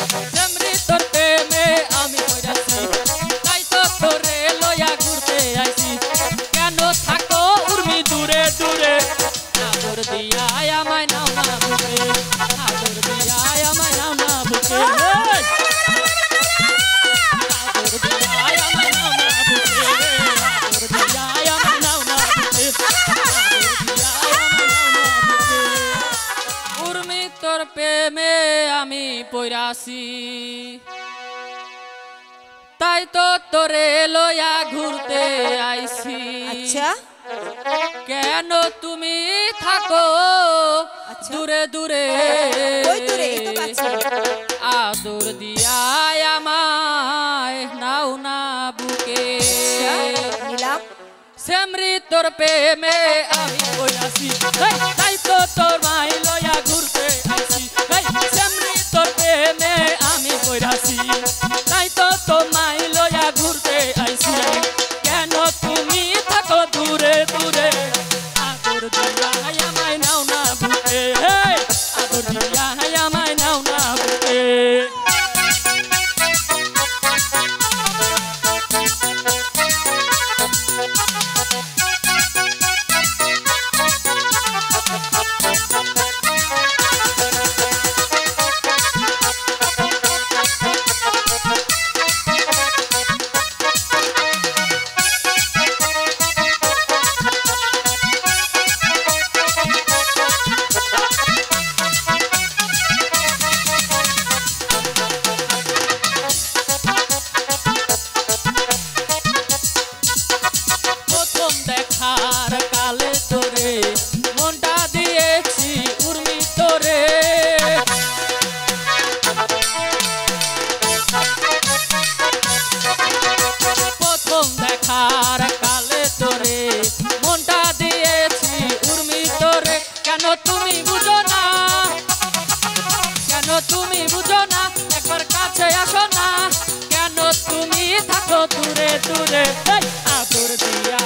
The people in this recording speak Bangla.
সেমরি তোর প্রেমে আমি পড়াছি তাই তো তোরে লইয়া ঘুরতে আইছি কেন থাকো উর্মি দূরে দূরে আদর দিয়া আমায় নাও না বুকে আদর দিয়া আমায় নাও না বুকে আদর দিয়া আমায় নাও না বুকে আদর দিয়া আমায় নাও না বুকে আদর দিয়া আমায় নাও না বুকে উর্মি তোর প্রেমে আমি পড়াছি তাই তো তোরে লইয়া ঘুরতে আইছি আচ্ছা কেন তুমি থাকো দূরে দূরে ওই দূরে এই তো কাছে আদর দিয়া আমায় নাও না বুকে নিলাম সেমরি তোর প্রেমে আমি পড়াছি তাই তো তোর মাই লইয়া ঘুরতে আইছি সেমরি তোর প্রেমে আমি পড়াছি তাই তো তোর মাই লইয়া ঘুরতে আইছি কেন তুমি থাকো দূরে দূরে আদর দিয়া আমায় নাও না বুকে আদর দিয়া আমায় নাও না বুকে দেখার কালে তোরে মনটা দিয়েছি উর্মি তোরে প্রথম দেখার কালে তোরে মনটা দিয়েছি উর্মি তোরে কেন তুমি বুঝো না কেন তুমি বুঝো না একবার কাছে আসো না কেন তুমি থাকো দূরে দূরে আদর দিয়া